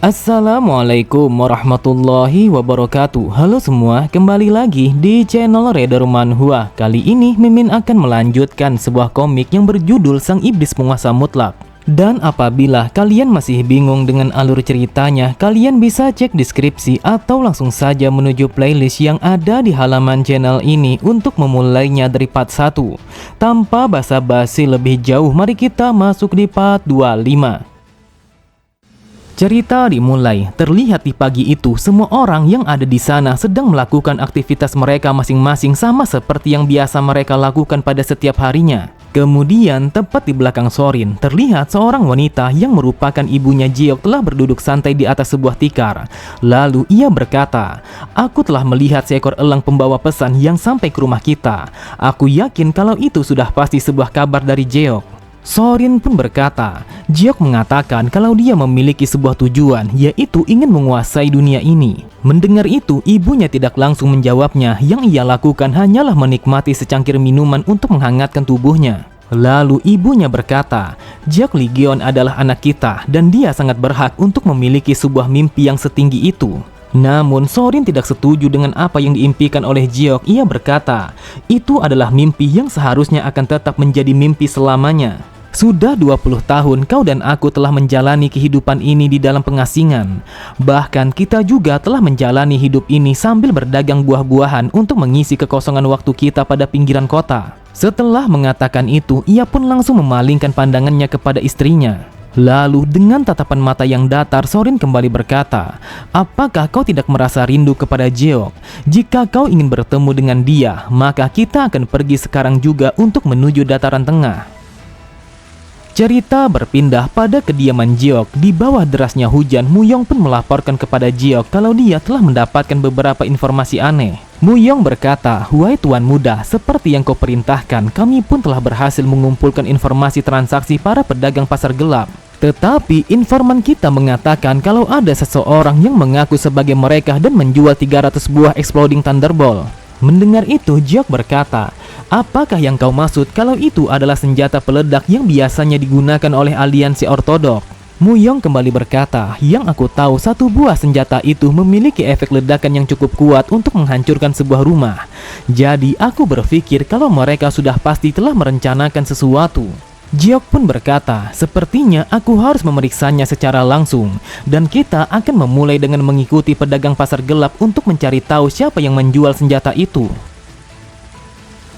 Assalamualaikum warahmatullahi wabarakatuh. Halo semua, kembali lagi di channel Raider Manhwa. Kali ini Mimin akan melanjutkan sebuah komik yang berjudul Sang Iblis Penguasa Mutlak. Dan apabila kalian masih bingung dengan alur ceritanya, kalian bisa cek deskripsi atau langsung saja menuju playlist yang ada di halaman channel ini untuk memulainya dari part 1. Tanpa basa-basi lebih jauh, mari kita masuk di part 25. Cerita dimulai. Terlihat di pagi itu, semua orang yang ada di sana sedang melakukan aktivitas mereka masing-masing sama seperti yang biasa mereka lakukan pada setiap harinya. Kemudian, tepat di belakang Sorin, terlihat seorang wanita yang merupakan ibunya Jeok telah berduduk santai di atas sebuah tikar. Lalu ia berkata, "Aku telah melihat seekor elang pembawa pesan yang sampai ke rumah kita. Aku yakin kalau itu sudah pasti sebuah kabar dari Jeok." Sorin pun berkata, Jeok mengatakan kalau dia memiliki sebuah tujuan, yaitu ingin menguasai dunia ini. Mendengar itu, ibunya tidak langsung menjawabnya. Yang ia lakukan hanyalah menikmati secangkir minuman untuk menghangatkan tubuhnya. Lalu ibunya berkata, Jeok Legion adalah anak kita dan dia sangat berhak untuk memiliki sebuah mimpi yang setinggi itu. Namun Sorin tidak setuju dengan apa yang diimpikan oleh Jeok. Ia berkata, itu adalah mimpi yang seharusnya akan tetap menjadi mimpi selamanya. Sudah 20 tahun kau dan aku telah menjalani kehidupan ini di dalam pengasingan. Bahkan kita juga telah menjalani hidup ini sambil berdagang buah-buahan untuk mengisi kekosongan waktu kita pada pinggiran kota. Setelah mengatakan itu, ia pun langsung memalingkan pandangannya kepada istrinya. Lalu dengan tatapan mata yang datar, Sorin kembali berkata, apakah kau tidak merasa rindu kepada Jeok? Jika kau ingin bertemu dengan dia, maka kita akan pergi sekarang juga untuk menuju dataran tengah. Cerita berpindah pada kediaman Jeok. Di bawah derasnya hujan, Muyong pun melaporkan kepada Jeok kalau dia telah mendapatkan beberapa informasi aneh. Muyong berkata, "Wahai tuan muda, seperti yang kau perintahkan, kami pun telah berhasil mengumpulkan informasi transaksi para pedagang pasar gelap. Tetapi informan kita mengatakan kalau ada seseorang yang mengaku sebagai mereka dan menjual 300 buah Exploding Thunderbolt." Mendengar itu, Jeok berkata, apakah yang kau maksud kalau itu adalah senjata peledak yang biasanya digunakan oleh aliansi ortodok? Muyong kembali berkata, yang aku tahu satu buah senjata itu memiliki efek ledakan yang cukup kuat untuk menghancurkan sebuah rumah. Jadi aku berpikir kalau mereka sudah pasti telah merencanakan sesuatu. Jeok pun berkata, sepertinya aku harus memeriksanya secara langsung. Dan kita akan memulai dengan mengikuti pedagang pasar gelap untuk mencari tahu siapa yang menjual senjata itu.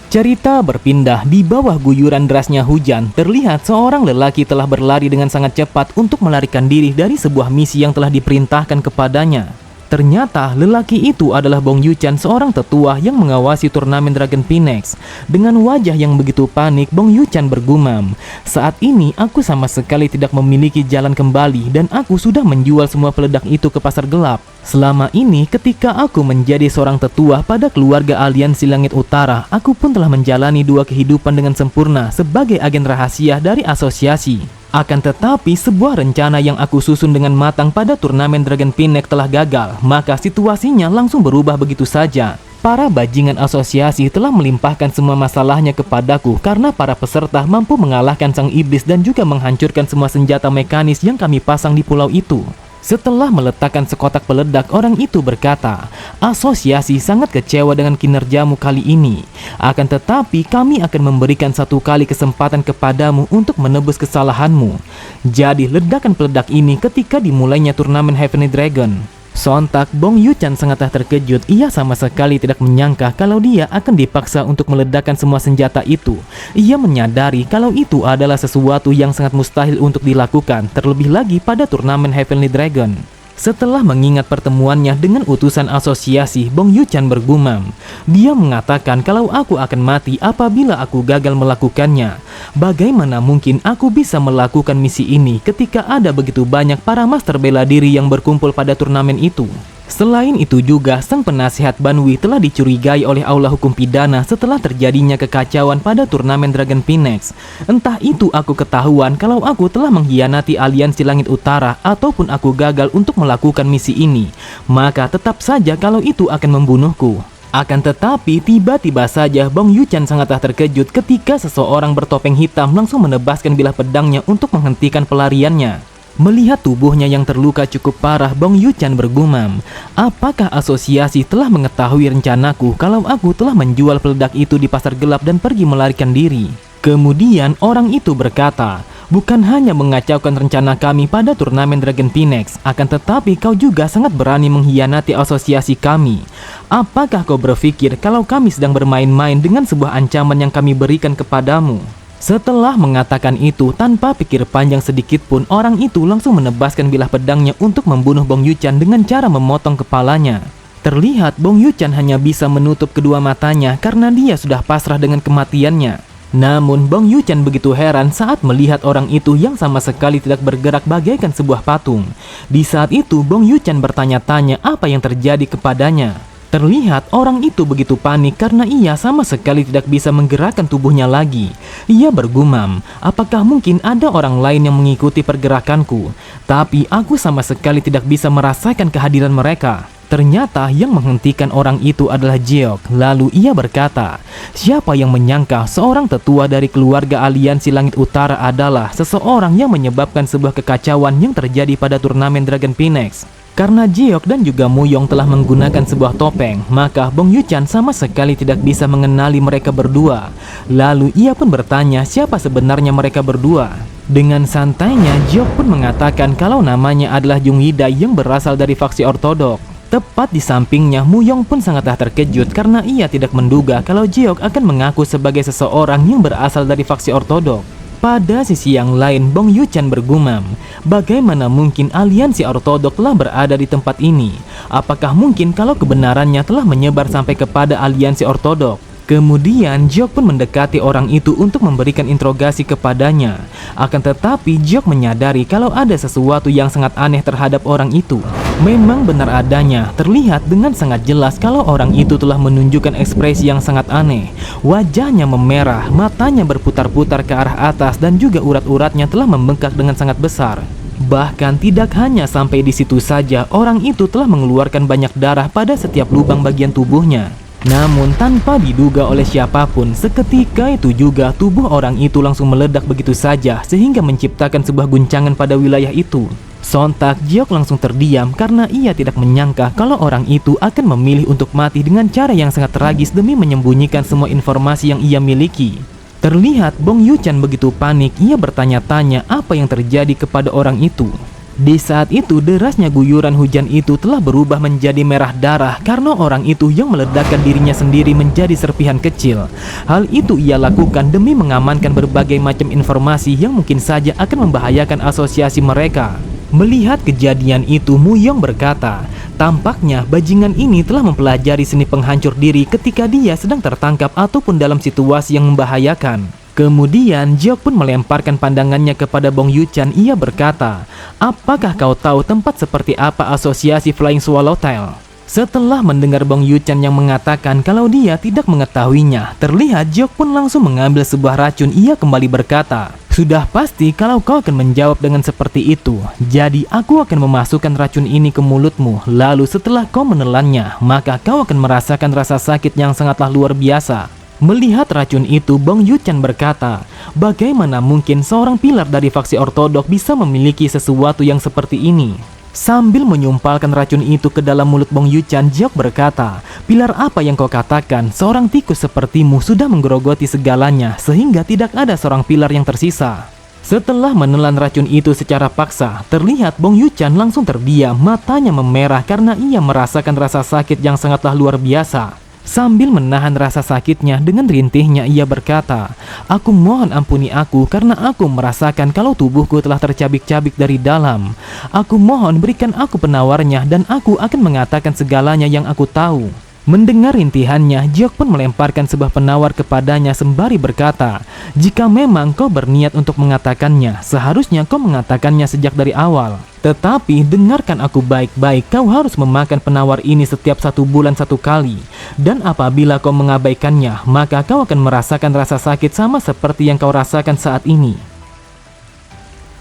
Cerita berpindah. Di bawah guyuran derasnya hujan, terlihat seorang lelaki telah berlari dengan sangat cepat untuk melarikan diri dari sebuah misi yang telah diperintahkan kepadanya. Ternyata lelaki itu adalah Bong Yuchan, seorang tetua yang mengawasi turnamen Dragon Phoenix. Dengan wajah yang begitu panik, Bong Yuchan bergumam, saat ini aku sama sekali tidak memiliki jalan kembali dan aku sudah menjual semua peledak itu ke pasar gelap. Selama ini ketika aku menjadi seorang tetua pada keluarga aliansi Langit Utara, aku pun telah menjalani dua kehidupan dengan sempurna sebagai agen rahasia dari asosiasi. Akan tetapi sebuah rencana yang aku susun dengan matang pada turnamen Dragon Phoenix telah gagal, maka situasinya langsung berubah begitu saja. Para bajingan asosiasi telah melimpahkan semua masalahnya kepadaku karena para peserta mampu mengalahkan sang iblis dan juga menghancurkan semua senjata mekanis yang kami pasang di pulau itu. Setelah meletakkan sekotak peledak, orang itu berkata, asosiasi sangat kecewa dengan kinerjamu kali ini. Akan tetapi kami akan memberikan satu kali kesempatan kepadamu untuk menebus kesalahanmu. Jadi ledakan peledak ini ketika dimulainya turnamen Heavenly Dragon. Sontak Bong Yuchan sangatlah terkejut. Ia sama sekali tidak menyangka kalau dia akan dipaksa untuk meledakkan semua senjata itu. Ia menyadari kalau itu adalah sesuatu yang sangat mustahil untuk dilakukan, terlebih lagi pada turnamen Heavenly Dragon. Setelah mengingat pertemuannya dengan utusan asosiasi, Bong Yuchan bergumam. Dia mengatakan kalau aku akan mati apabila aku gagal melakukannya. Bagaimana mungkin aku bisa melakukan misi ini ketika ada begitu banyak para master bela diri yang berkumpul pada turnamen itu? Selain itu juga, sang penasihat Banwi telah dicurigai oleh Aula Hukum Pidana setelah terjadinya kekacauan pada turnamen Dragon Phoenix. Entah itu aku ketahuan kalau aku telah mengkhianati aliansi Langit Utara ataupun aku gagal untuk melakukan misi ini, maka tetap saja kalau itu akan membunuhku. Akan tetapi tiba-tiba saja Bong Yuchan sangatlah terkejut ketika seseorang bertopeng hitam langsung menebaskan bilah pedangnya untuk menghentikan pelariannya. Melihat tubuhnya yang terluka cukup parah, Bong Yuchan bergumam, apakah asosiasi telah mengetahui rencanaku kalau aku telah menjual peledak itu di pasar gelap dan pergi melarikan diri? Kemudian orang itu berkata, bukan hanya mengacaukan rencana kami pada turnamen Dragon Phoenix, akan tetapi kau juga sangat berani mengkhianati asosiasi kami. Apakah kau berpikir kalau kami sedang bermain-main dengan sebuah ancaman yang kami berikan kepadamu? Setelah mengatakan itu, tanpa pikir panjang sedikit pun, orang itu langsung menebaskan bilah pedangnya untuk membunuh Bong Yuchan dengan cara memotong kepalanya. Terlihat Bong Yuchan hanya bisa menutup kedua matanya karena dia sudah pasrah dengan kematiannya. Namun Bong Yuchan begitu heran saat melihat orang itu yang sama sekali tidak bergerak bagaikan sebuah patung. Di saat itu Bong Yuchan bertanya-tanya apa yang terjadi kepadanya. Terlihat orang itu begitu panik karena ia sama sekali tidak bisa menggerakkan tubuhnya lagi. Ia bergumam, apakah mungkin ada orang lain yang mengikuti pergerakanku? Tapi aku sama sekali tidak bisa merasakan kehadiran mereka. Ternyata yang menghentikan orang itu adalah Jeok. Lalu ia berkata, siapa yang menyangka seorang tetua dari keluarga aliansi Langit Utara adalah seseorang yang menyebabkan sebuah kekacauan yang terjadi pada turnamen Dragon Phoenix. Karena Jeok dan juga Muyong telah menggunakan sebuah topeng, maka Bong Yuchan sama sekali tidak bisa mengenali mereka berdua. Lalu ia pun bertanya siapa sebenarnya mereka berdua. Dengan santainya Jeok pun mengatakan kalau namanya adalah Jung Yidai yang berasal dari faksi ortodok. Tepat di sampingnya, Muyong pun sangatlah terkejut karena ia tidak menduga kalau Jeok akan mengaku sebagai seseorang yang berasal dari faksi ortodok. Pada sisi yang lain, Bong Yuchan bergumam, bagaimana mungkin aliansi ortodok telah berada di tempat ini? Apakah mungkin kalau kebenarannya telah menyebar sampai kepada aliansi ortodok? Kemudian Jeok pun mendekati orang itu untuk memberikan interogasi kepadanya. Akan tetapi Jeok menyadari kalau ada sesuatu yang sangat aneh terhadap orang itu. Memang benar adanya, terlihat dengan sangat jelas kalau orang itu telah menunjukkan ekspresi yang sangat aneh. Wajahnya memerah, matanya berputar-putar ke arah atas dan juga urat-uratnya telah membengkak dengan sangat besar. Bahkan tidak hanya sampai di situ saja, orang itu telah mengeluarkan banyak darah pada setiap lubang bagian tubuhnya. Namun tanpa diduga oleh siapapun, seketika itu juga tubuh orang itu langsung meledak begitu saja sehingga menciptakan sebuah guncangan pada wilayah itu. Sontak Jeok langsung terdiam karena ia tidak menyangka kalau orang itu akan memilih untuk mati dengan cara yang sangat tragis demi menyembunyikan semua informasi yang ia miliki. Terlihat Bong Yuchan begitu panik, ia bertanya-tanya apa yang terjadi kepada orang itu. Di saat itu derasnya guyuran hujan itu telah berubah menjadi merah darah karena orang itu yang meledakkan dirinya sendiri menjadi serpihan kecil. Hal itu ia lakukan demi mengamankan berbagai macam informasi yang mungkin saja akan membahayakan asosiasi mereka. Melihat kejadian itu, Muyong berkata, tampaknya bajingan ini telah mempelajari seni penghancur diri ketika dia sedang tertangkap ataupun dalam situasi yang membahayakan. Kemudian Jeok pun melemparkan pandangannya kepada Bong Yuchan. Ia berkata, apakah kau tahu tempat seperti apa asosiasi Flying Swallowtail? Setelah mendengar Bong Yuchan yang mengatakan kalau dia tidak mengetahuinya, terlihat Jeok pun langsung mengambil sebuah racun. Ia kembali berkata, sudah pasti kalau kau akan menjawab dengan seperti itu. Jadi aku akan memasukkan racun ini ke mulutmu. Lalu setelah kau menelannya, maka kau akan merasakan rasa sakit yang sangatlah luar biasa. Melihat racun itu, Bong Yuchan berkata, bagaimana mungkin seorang pilar dari faksi ortodok bisa memiliki sesuatu yang seperti ini? Sambil menyumpalkan racun itu ke dalam mulut Bong Yuchan, Jeok berkata, pilar apa yang kau katakan? Seorang tikus sepertimu sudah menggerogoti segalanya sehingga tidak ada seorang pilar yang tersisa. Setelah menelan racun itu secara paksa, terlihat Bong Yuchan langsung terdiam, matanya memerah karena ia merasakan rasa sakit yang sangatlah luar biasa. Sambil menahan rasa sakitnya, dengan rintihnya ia berkata, aku mohon ampuni aku karena aku merasakan kalau tubuhku telah tercabik-cabik dari dalam. Aku mohon berikan aku penawarnya dan aku akan mengatakan segalanya yang aku tahu. Mendengar rintihannya, Jeok pun melemparkan sebuah penawar kepadanya sembari berkata, jika memang kau berniat untuk mengatakannya, seharusnya kau mengatakannya sejak dari awal. Tetapi dengarkan aku baik-baik, kau harus memakan penawar ini setiap 1 bulan 1 kali. Dan apabila kau mengabaikannya, maka kau akan merasakan rasa sakit sama seperti yang kau rasakan saat ini.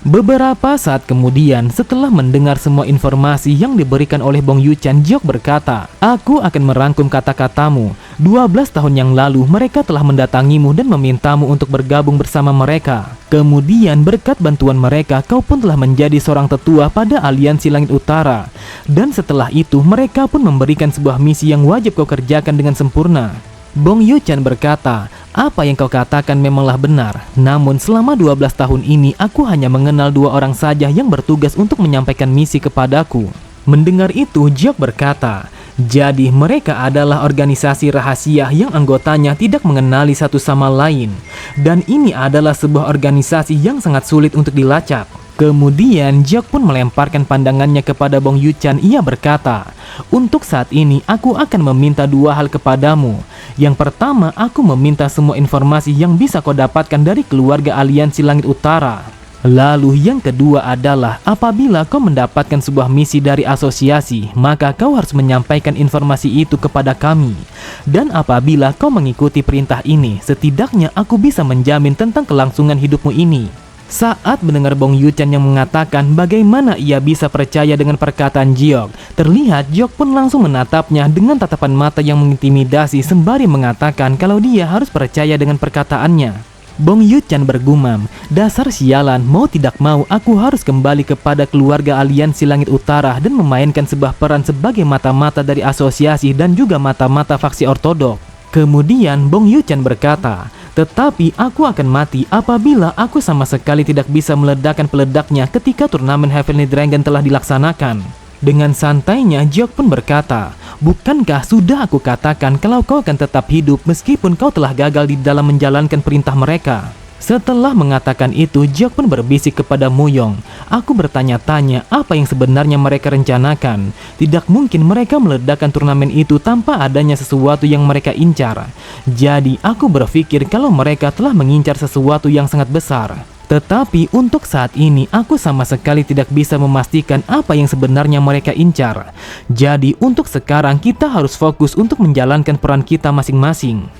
Beberapa saat kemudian, setelah mendengar semua informasi yang diberikan oleh Bong Yuchan, Jeok berkata, aku akan merangkum kata-katamu. 12 tahun yang lalu mereka telah mendatangimu dan memintamu untuk bergabung bersama mereka. Kemudian berkat bantuan mereka kau pun telah menjadi seorang tetua pada Aliansi Langit Utara. Dan setelah itu mereka pun memberikan sebuah misi yang wajib kau kerjakan dengan sempurna. Bong Yuchen berkata, apa yang kau katakan memanglah benar. Namun selama 12 tahun ini aku hanya mengenal 2 orang saja yang bertugas untuk menyampaikan misi kepadaku. Mendengar itu Jiok berkata, jadi mereka adalah organisasi rahasia yang anggotanya tidak mengenali satu sama lain. Dan ini adalah sebuah organisasi yang sangat sulit untuk dilacak. Kemudian Jiok pun melemparkan pandangannya kepada Bong Yuchen. Ia berkata, untuk saat ini aku akan meminta 2 hal kepadamu. Yang pertama, aku meminta semua informasi yang bisa kau dapatkan dari keluarga Aliansi Langit Utara. Lalu yang kedua adalah apabila kau mendapatkan sebuah misi dari asosiasi, maka kau harus menyampaikan informasi itu kepada kami. Dan apabila kau mengikuti perintah ini, setidaknya aku bisa menjamin tentang kelangsungan hidupmu ini. Saat mendengar Bong Yuchen yang mengatakan bagaimana ia bisa percaya dengan perkataan Jiok, terlihat Jiok pun langsung menatapnya dengan tatapan mata yang mengintimidasi sembari mengatakan kalau dia harus percaya dengan perkataannya. Bong Yuchen bergumam, dasar sialan, mau tidak mau aku harus kembali kepada keluarga Aliansi Langit Utara dan memainkan sebuah peran sebagai mata-mata dari asosiasi dan juga mata-mata faksi ortodok. Kemudian Bong Yuchen berkata, tetapi aku akan mati apabila aku sama sekali tidak bisa meledakkan peledaknya ketika turnamen Heavenly Dragon telah dilaksanakan. Dengan santainya Jiok pun berkata, bukankah sudah aku katakan kalau kau akan tetap hidup meskipun kau telah gagal di dalam menjalankan perintah mereka? Setelah mengatakan itu, Jiok pun berbisik kepada Muyong. Aku bertanya-tanya apa yang sebenarnya mereka rencanakan. Tidak mungkin mereka meledakkan turnamen itu tanpa adanya sesuatu yang mereka incar. Jadi aku berpikir kalau mereka telah mengincar sesuatu yang sangat besar. Tetapi untuk saat ini aku sama sekali tidak bisa memastikan apa yang sebenarnya mereka incar. Jadi untuk sekarang kita harus fokus untuk menjalankan peran kita masing-masing.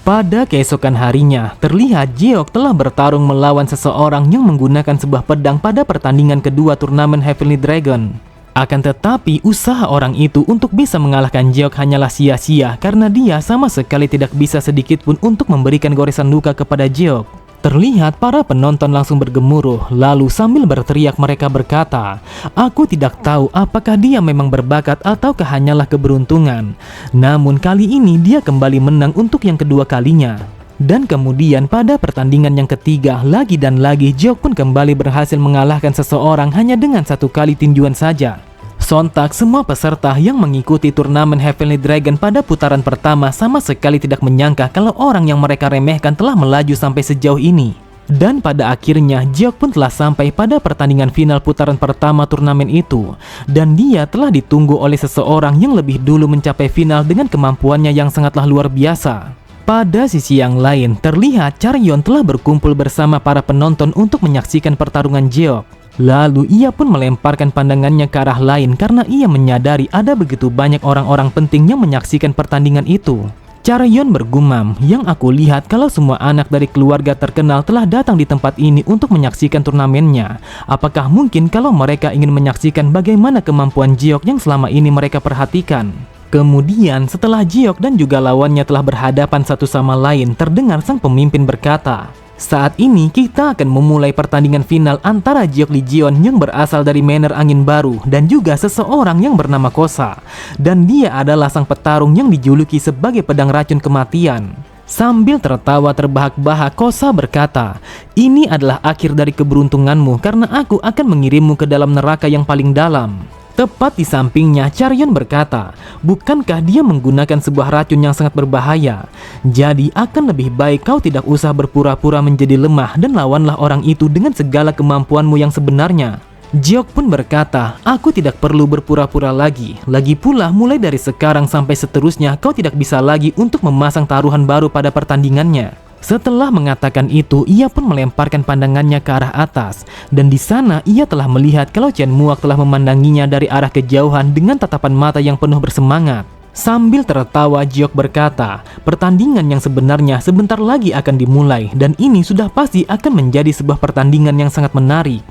Pada keesokan harinya, terlihat Jiok telah bertarung melawan seseorang yang menggunakan sebuah pedang pada pertandingan kedua turnamen Heavenly Dragon. Akan tetapi, usaha orang itu untuk bisa mengalahkan Jiok hanyalah sia-sia karena dia sama sekali tidak bisa sedikitpun untuk memberikan goresan luka kepada Jiok. Terlihat para penonton langsung bergemuruh, lalu sambil berteriak mereka berkata, aku tidak tahu apakah dia memang berbakat ataukah hanyalah keberuntungan. Namun kali ini dia kembali menang untuk yang kedua kalinya. Dan kemudian pada pertandingan yang ketiga, lagi dan lagi Jiok pun kembali berhasil mengalahkan seseorang hanya dengan 1 kali tinjuan saja. Sontak semua peserta yang mengikuti turnamen Heavenly Dragon pada putaran pertama sama sekali tidak menyangka kalau orang yang mereka remehkan telah melaju sampai sejauh ini. Dan pada akhirnya Jiok pun telah sampai pada pertandingan final putaran pertama turnamen itu. Dan dia telah ditunggu oleh seseorang yang lebih dulu mencapai final dengan kemampuannya yang sangatlah luar biasa. Pada sisi yang lain, terlihat Charyon telah berkumpul bersama para penonton untuk menyaksikan pertarungan Jiok. Lalu ia pun melemparkan pandangannya ke arah lain karena ia menyadari ada begitu banyak orang-orang penting yang menyaksikan pertandingan itu. Charyon bergumam, yang aku lihat kalau semua anak dari keluarga terkenal telah datang di tempat ini untuk menyaksikan turnamennya. Apakah mungkin kalau mereka ingin menyaksikan bagaimana kemampuan Jiok yang selama ini mereka perhatikan? Kemudian setelah Jiok dan juga lawannya telah berhadapan satu sama lain, terdengar sang pemimpin berkata, saat ini kita akan memulai pertandingan final antara Jiok Legion yang berasal dari Manor Angin Baru dan juga seseorang yang bernama Kosa. Dan dia adalah sang petarung yang dijuluki sebagai pedang racun kematian. Sambil tertawa terbahak-bahak, Kosa berkata, ini adalah akhir dari keberuntunganmu karena aku akan mengirimmu ke dalam neraka yang paling dalam. Tepat di sampingnya, Charyon berkata, bukankah dia menggunakan sebuah racun yang sangat berbahaya? Jadi akan lebih baik kau tidak usah berpura-pura menjadi lemah dan lawanlah orang itu dengan segala kemampuanmu yang sebenarnya. Jiok pun berkata, aku tidak perlu berpura-pura lagi. Lagi pula mulai dari sekarang sampai seterusnya kau tidak bisa lagi untuk memasang taruhan baru pada pertandingannya. Setelah mengatakan itu, ia pun melemparkan pandangannya ke arah atas. Dan di sana ia telah melihat kalau Chen Muak telah memandanginya dari arah kejauhan dengan tatapan mata yang penuh bersemangat. Sambil tertawa, Jiok berkata, pertandingan yang sebenarnya sebentar lagi akan dimulai. Dan ini sudah pasti akan menjadi sebuah pertandingan yang sangat menarik.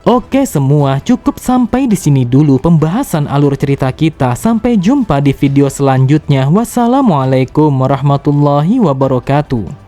Oke semua, cukup sampai di sini dulu pembahasan alur cerita kita. Sampai jumpa di video selanjutnya. Wassalamualaikum warahmatullahi wabarakatuh.